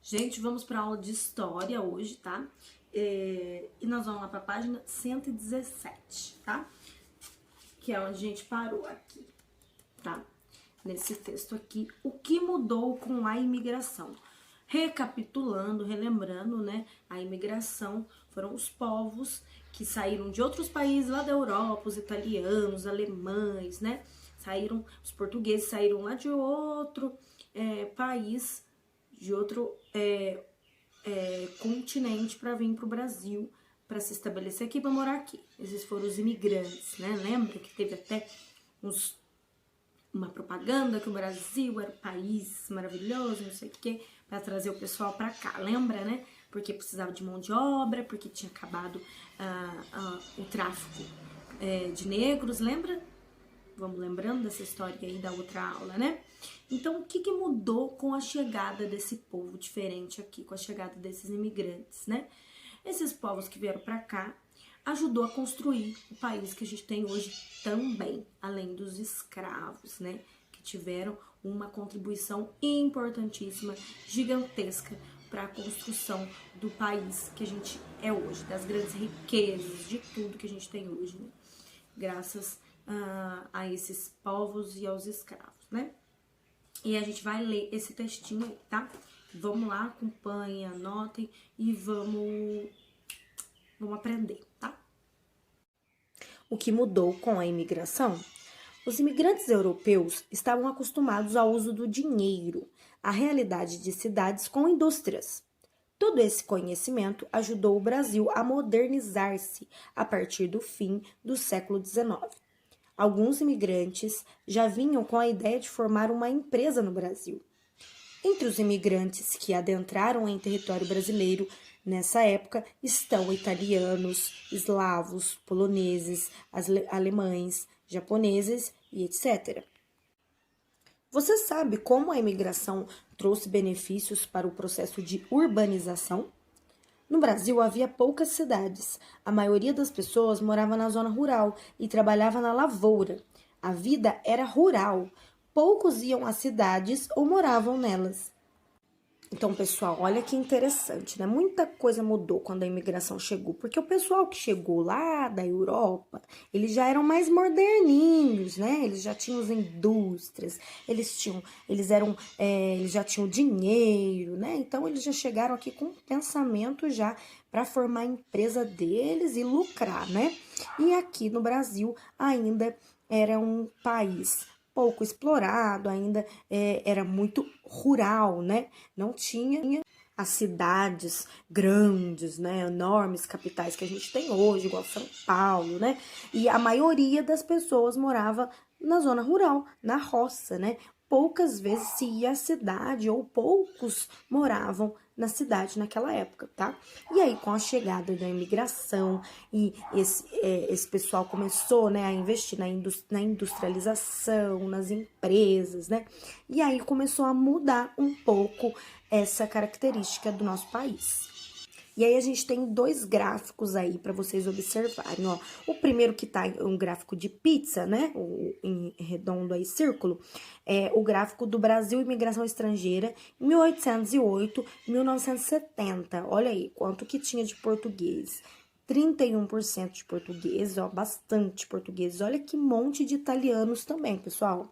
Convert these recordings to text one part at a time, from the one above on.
Gente, vamos para aula de história hoje, tá? E nós vamos lá para a página 117, tá? Que é onde a gente parou aqui, tá? Nesse texto aqui, o que mudou com a imigração? Recapitulando, relembrando, né? A imigração foram os povos que saíram de outros países lá da Europa, os italianos, os alemães, né? Os portugueses saíram lá de outro país, de outro continente para vir para o Brasil, para se estabelecer aqui, para morar aqui. Esses foram os imigrantes, né? Lembra que teve até uma propaganda que o Brasil era um país maravilhoso, não sei o quê, para trazer o pessoal para cá, lembra, né? Porque precisava de mão de obra, porque tinha acabado o tráfico de negros, lembra? Vamos lembrando dessa história aí da outra aula, né? Então, o que mudou com a chegada desse povo diferente aqui, com a chegada desses imigrantes, né? Esses povos que vieram para cá ajudou a construir o país que a gente tem hoje também, além dos escravos, né? Que tiveram uma contribuição importantíssima, gigantesca para a construção do país que a gente é hoje, das grandes riquezas, de tudo que a gente tem hoje, né? Graças a esses povos e aos escravos, né? E a gente vai ler esse textinho aí, tá? Vamos lá, acompanhem, anotem e vamos aprender, tá? O que mudou com a imigração? Os imigrantes europeus estavam acostumados ao uso do dinheiro, à realidade de cidades com indústrias. Todo esse conhecimento ajudou o Brasil a modernizar-se a partir do fim do século XIX. Alguns imigrantes já vinham com a ideia de formar uma empresa no Brasil. Entre os imigrantes que adentraram em território brasileiro nessa época estão italianos, eslavos, poloneses, alemães, japoneses e etc. Você sabe como a imigração trouxe benefícios para o processo de urbanização? No Brasil havia poucas cidades. A maioria das pessoas morava na zona rural e trabalhava na lavoura. A vida era rural. Poucos iam às cidades ou moravam nelas. Então, pessoal, olha que interessante, né? Muita coisa mudou quando a imigração chegou, porque o pessoal que chegou lá da Europa, eles já eram mais moderninhos, né? Eles já tinham as indústrias, eles já tinham dinheiro, né? Então, eles já chegaram aqui com um pensamento já para formar a empresa deles e lucrar, né? E aqui no Brasil ainda era um país pouco explorado, ainda era muito rural, né? Não tinha as cidades grandes, né? Enormes capitais que a gente tem hoje, igual São Paulo, né? E a maioria das pessoas morava na zona rural, na roça, né? Poucas vezes se ia à cidade ou poucos moravam na cidade naquela época, tá? E aí, com a chegada da imigração e esse pessoal começou, né, a investir na industrialização, nas empresas, né? E aí começou a mudar um pouco essa característica do nosso país. E aí a gente tem dois gráficos aí para vocês observarem, ó. O primeiro que tá um gráfico de pizza, né, em redondo aí, círculo, é o gráfico do Brasil imigração estrangeira, 1808, 1970. Olha aí, quanto que tinha de português. 31% de portugueses, ó, bastante portugueses. Olha que monte de italianos também, pessoal.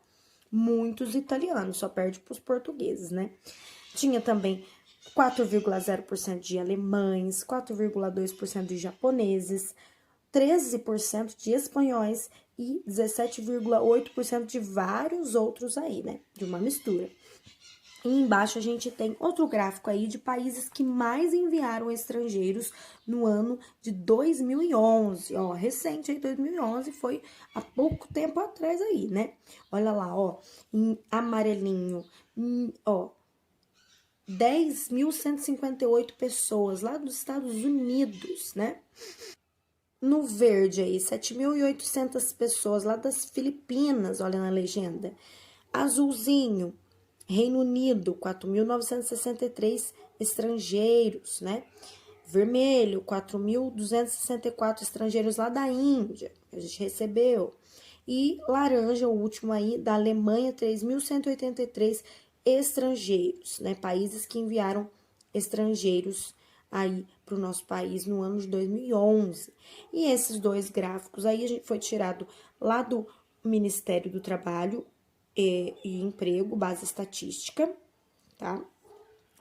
Muitos italianos, só perde para os portugueses, né? Tinha também 4,0% de alemães, 4,2% de japoneses, 13% de espanhóis e 17,8% de vários outros aí, né? De uma mistura. E embaixo a gente tem outro gráfico aí de países que mais enviaram estrangeiros no ano de 2011. Ó, recente aí, 2011, foi há pouco tempo atrás aí, né? Olha lá, ó, em amarelinho, ó, 10.158 pessoas lá dos Estados Unidos, né? No verde aí, 7.800 pessoas lá das Filipinas, olha na legenda. Azulzinho, Reino Unido, 4.963 estrangeiros, né? Vermelho, 4.264 estrangeiros lá da Índia, que a gente recebeu. E laranja, o último aí, da Alemanha, 3.183 estrangeiros, né? Países que enviaram estrangeiros aí para o nosso país no ano de 2011. E esses dois gráficos aí a gente foi tirado lá do Ministério do Trabalho e Emprego, base estatística, tá?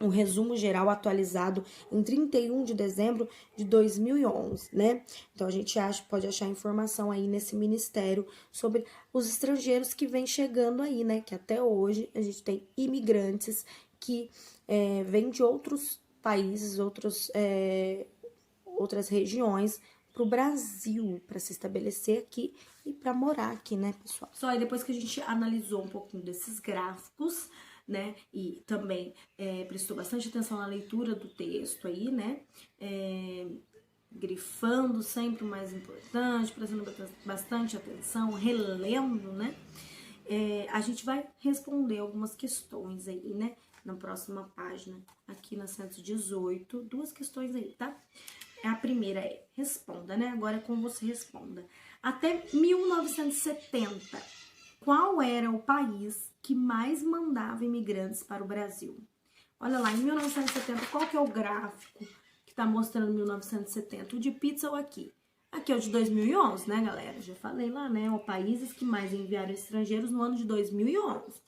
Um resumo geral atualizado em 31 de dezembro de 2011, né? Então, a gente pode achar informação aí nesse ministério sobre os estrangeiros que vêm chegando aí, né? Que até hoje a gente tem imigrantes que vêm de outros países, outras regiões para o Brasil, para se estabelecer aqui e para morar aqui, né, pessoal? Só aí depois que a gente analisou um pouquinho desses gráficos, né, e também prestou bastante atenção na leitura do texto aí, né, grifando sempre o mais importante, prestando bastante atenção, relendo, né, a gente vai responder algumas questões aí, né, na próxima página, aqui na 118, duas questões aí, tá? A primeira é, responda, né? Agora é como você responda. Até 1970, qual era o país que mais mandava imigrantes para o Brasil? Olha lá, em 1970, qual que é o gráfico que tá mostrando 1970? O de pizza ou aqui? Aqui é o de 2011, né, galera? Já falei lá, né? Os países que mais enviaram estrangeiros no ano de 2011.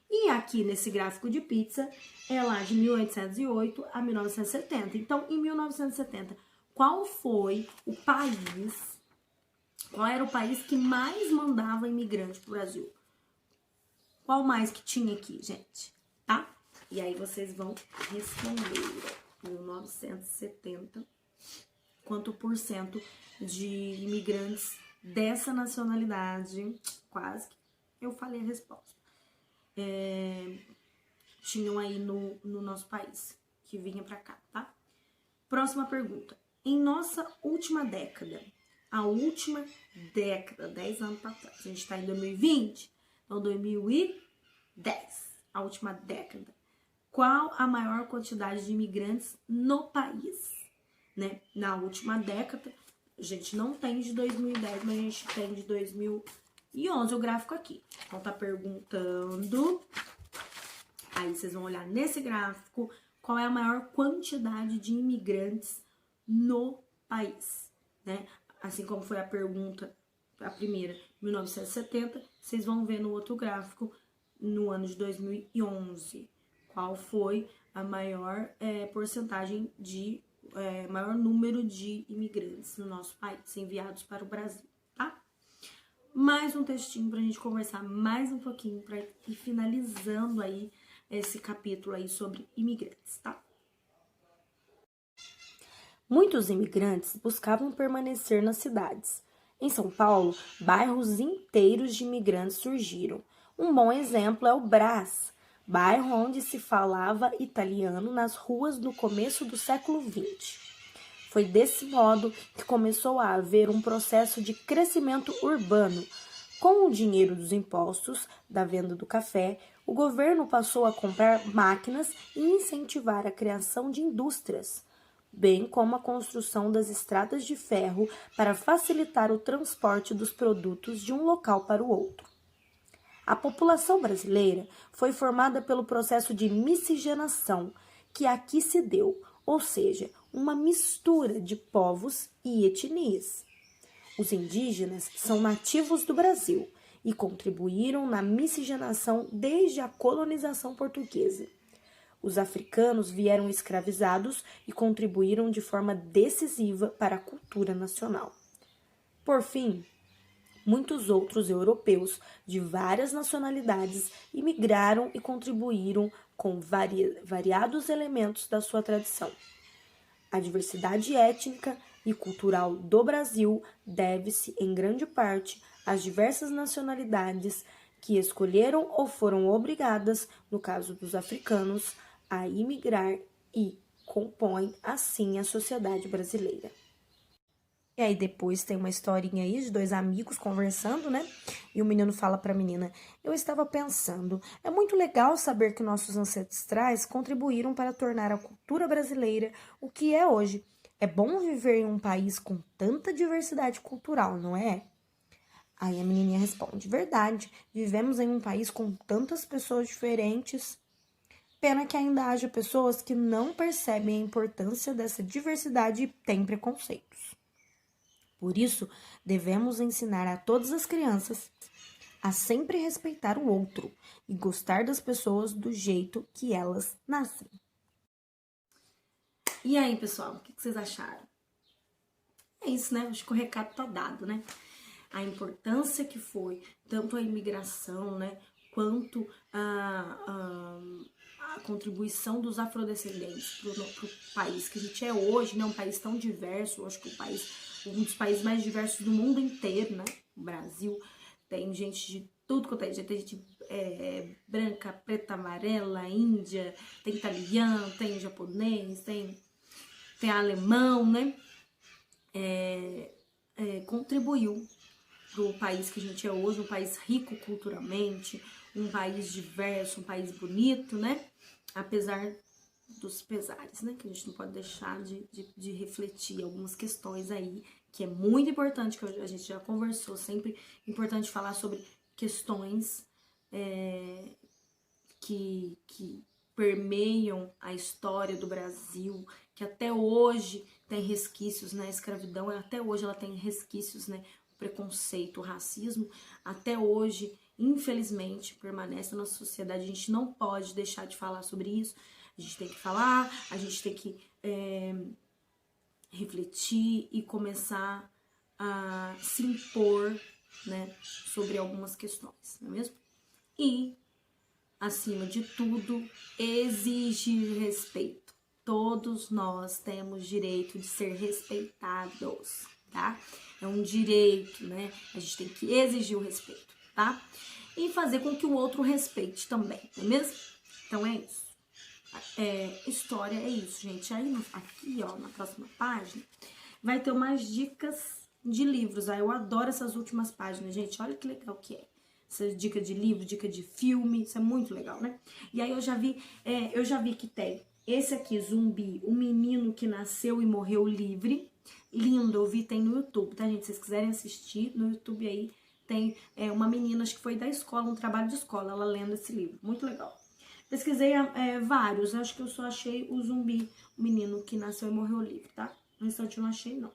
E aqui nesse gráfico de pizza é lá de 1808 a 1970. Então, em 1970, qual era o país que mais mandava imigrante pro Brasil? Qual mais que tinha aqui, gente? Tá? E aí vocês vão responder. 1970, quanto por cento de imigrantes dessa nacionalidade? Quase que eu falei a resposta. Tinham aí no nosso país, que vinha pra cá, tá? Próxima pergunta. Em nossa última década, a última década, 10 anos pra trás, a gente tá em 2020, então 2010, a última década, qual a maior quantidade de imigrantes no país, né? Na última década, a gente não tem de 2010, mas a gente tem de 2011 o gráfico aqui. Então, tá perguntando, aí vocês vão olhar nesse gráfico, qual é a maior quantidade de imigrantes no país, né? Assim como foi a pergunta, a primeira, 1970, vocês vão ver no outro gráfico, no ano de 2011, qual foi a maior porcentagem de, maior número de imigrantes no nosso país, enviados para o Brasil, tá? Mais um textinho pra gente conversar mais um pouquinho, pra ir finalizando aí esse capítulo aí sobre imigrantes, tá? Muitos imigrantes buscavam permanecer nas cidades. Em São Paulo, bairros inteiros de imigrantes surgiram. Um bom exemplo é o Brás, bairro onde se falava italiano nas ruas no começo do século XX. Foi desse modo que começou a haver um processo de crescimento urbano. Com o dinheiro dos impostos, da venda do café, o governo passou a comprar máquinas e incentivar a criação de indústrias, bem como a construção das estradas de ferro para facilitar o transporte dos produtos de um local para o outro. A população brasileira foi formada pelo processo de miscigenação que aqui se deu, ou seja, uma mistura de povos e etnias. Os indígenas são nativos do Brasil e contribuíram na miscigenação desde a colonização portuguesa. Os africanos vieram escravizados e contribuíram de forma decisiva para a cultura nacional. Por fim, muitos outros europeus de várias nacionalidades imigraram e contribuíram com variados elementos da sua tradição. A diversidade étnica e cultural do Brasil deve-se, em grande parte, às diversas nacionalidades que escolheram ou foram obrigadas, no caso dos africanos, a imigrar e compõem, assim, a sociedade brasileira. E aí depois tem uma historinha aí de dois amigos conversando, né? E o menino fala para a menina: eu estava pensando, é muito legal saber que nossos ancestrais contribuíram para tornar a cultura brasileira o que é hoje. É bom viver em um país com tanta diversidade cultural, não é? Aí a menininha responde: verdade, vivemos em um país com tantas pessoas diferentes. Pena que ainda haja pessoas que não percebem a importância dessa diversidade e têm preconceitos. Por isso, devemos ensinar a todas as crianças a sempre respeitar o outro e gostar das pessoas do jeito que elas nascem. E aí, pessoal, o que vocês acharam? É isso, né? Acho que o recado tá dado, né? A importância que foi tanto a imigração, né, quanto a contribuição dos afrodescendentes para o país que a gente é hoje, né? Um país tão diverso, eu acho que um dos países mais diversos do mundo inteiro, né? O Brasil tem gente de tudo quanto é, tem gente branca, preta, amarela, índia, tem italiano, tem japonês, tem alemão, né? Contribuiu para o país que a gente é hoje, um país rico culturalmente, um país diverso, um país bonito, né? Apesar dos pesares, né? Que a gente não pode deixar de refletir algumas questões aí, que é muito importante, que a gente já conversou, sempre importante falar sobre questões que permeiam a história do Brasil, que até hoje tem resquícios, né? A escravidão, até hoje ela tem resquícios, né? O preconceito, o racismo, até hoje, infelizmente, permanece na nossa sociedade. A gente não pode deixar de falar sobre isso. A gente tem que falar, a gente tem que refletir e começar a se impor, né, sobre algumas questões, não é mesmo? E, acima de tudo, exigir respeito. Todos nós temos direito de ser respeitados, tá? É um direito, né? A gente tem que exigir o respeito, tá? E fazer com que o outro respeite também, não é mesmo? Então é isso. História é isso, gente. Aí aqui, ó, na próxima página, vai ter umas dicas de livros. Aí eu adoro essas últimas páginas, gente. Olha que legal que é. Essa dica de livro, dica de filme, isso é muito legal, né? E aí eu já vi que tem esse aqui, Zumbi, o menino que nasceu e morreu livre. Lindo, eu vi, tem no YouTube, tá, gente? Se vocês quiserem assistir, no YouTube aí tem uma menina, acho que foi da escola, um trabalho de escola, ela lendo esse livro. Muito legal. Pesquisei vários, acho que eu só achei o Zumbi, o menino que nasceu e morreu livre, tá? No restante eu não achei, não.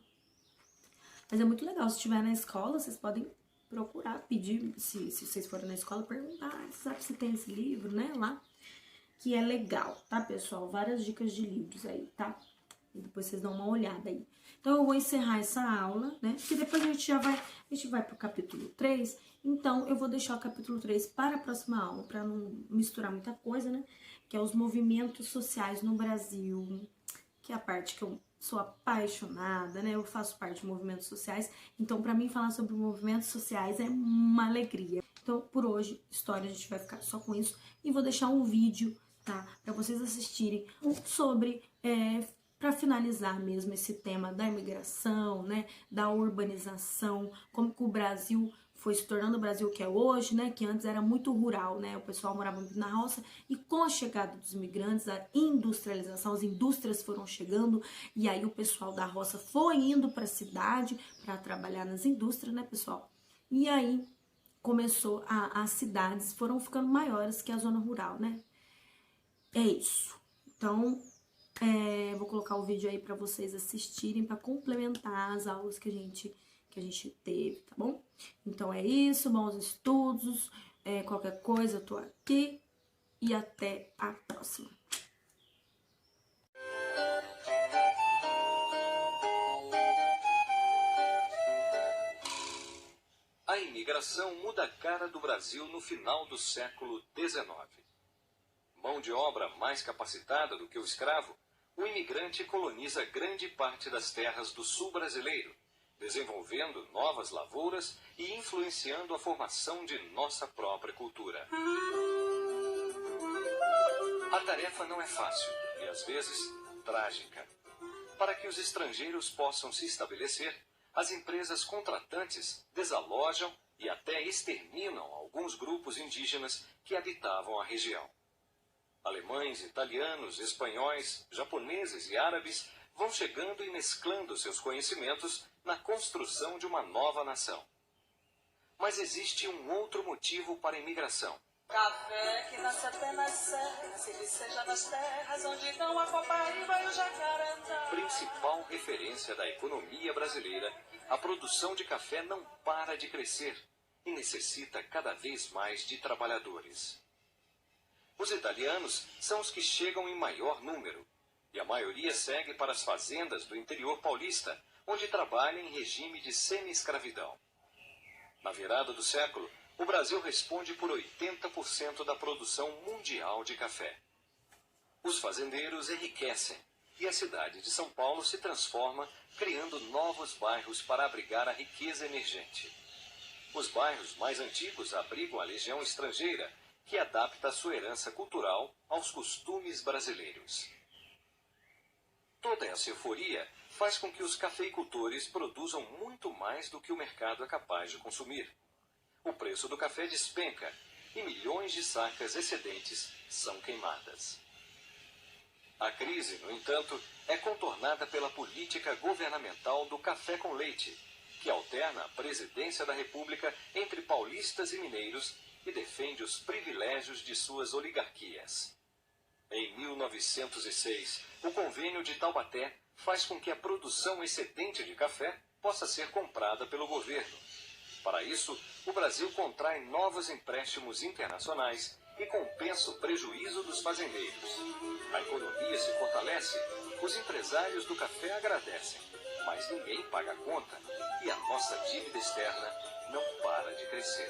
Mas é muito legal, se estiver na escola, vocês podem procurar, pedir, se vocês forem na escola, perguntar, sabe se tem esse livro, né, lá, que é legal, tá, pessoal? Várias dicas de livros aí, tá? E depois vocês dão uma olhada aí. Então, eu vou encerrar essa aula, né, porque depois a gente vai pro capítulo 3, então eu vou deixar o capítulo 3 para a próxima aula, para não misturar muita coisa, né, que é os movimentos sociais no Brasil, que é a parte que eu sou apaixonada, né? Eu faço parte de movimentos sociais, então para mim falar sobre movimentos sociais é uma alegria. Então, por hoje, história, a gente vai ficar só com isso e vou deixar um vídeo, tá? Para vocês assistirem sobre, para finalizar mesmo esse tema da imigração, né? Da urbanização, como que o Brasil foi se tornando o Brasil que é hoje, né? Que antes era muito rural, né? O pessoal morava muito na roça e com a chegada dos imigrantes, a industrialização, as indústrias foram chegando e aí o pessoal da roça foi indo para a cidade para trabalhar nas indústrias, né, pessoal? E aí começou as cidades foram ficando maiores que a zona rural, né? É isso. Então, vou colocar o vídeo aí para vocês assistirem, para complementar as aulas que a gente teve, tá bom? Então é isso, bons estudos, qualquer coisa eu tô aqui e até a próxima. A imigração muda a cara do Brasil no final do século XIX. Mão de obra mais capacitada do que o escravo, o imigrante coloniza grande parte das terras do sul brasileiro, desenvolvendo novas lavouras e influenciando a formação de nossa própria cultura. A tarefa não é fácil e, às vezes, trágica. Para que os estrangeiros possam se estabelecer, as empresas contratantes desalojam e até exterminam alguns grupos indígenas que habitavam a região. Alemães, italianos, espanhóis, japoneses e árabes vão chegando e mesclando seus conhecimentos na construção de uma nova nação. Mas existe um outro motivo para a imigração, Café que nasce até nas serras, ele seja nas terras onde não a copaíba e o jacarandá. Principal referência da economia brasileira, a produção de café não para de crescer e necessita cada vez mais de trabalhadores. Os italianos são os que chegam em maior número, e a maioria segue para as fazendas do interior paulista, onde trabalha em regime de semi-escravidão. Na virada do século, o Brasil responde por 80% da produção mundial de café. Os fazendeiros enriquecem, e a cidade de São Paulo se transforma, criando novos bairros para abrigar a riqueza emergente. Os bairros mais antigos abrigam a legião estrangeira, que adapta a sua herança cultural aos costumes brasileiros. Toda essa euforia faz com que os cafeicultores produzam muito mais do que o mercado é capaz de consumir. O preço do café despenca e milhões de sacas excedentes são queimadas. A crise, no entanto, é contornada pela política governamental do café com leite, que alterna a presidência da República entre paulistas e mineiros e defende os privilégios de suas oligarquias. Em 1906, o Convênio de Taubaté faz com que a produção excedente de café possa ser comprada pelo governo. Para isso, o Brasil contrai novos empréstimos internacionais e compensa o prejuízo dos fazendeiros. A economia se fortalece, os empresários do café agradecem, mas ninguém paga a conta e a nossa dívida externa não para de crescer.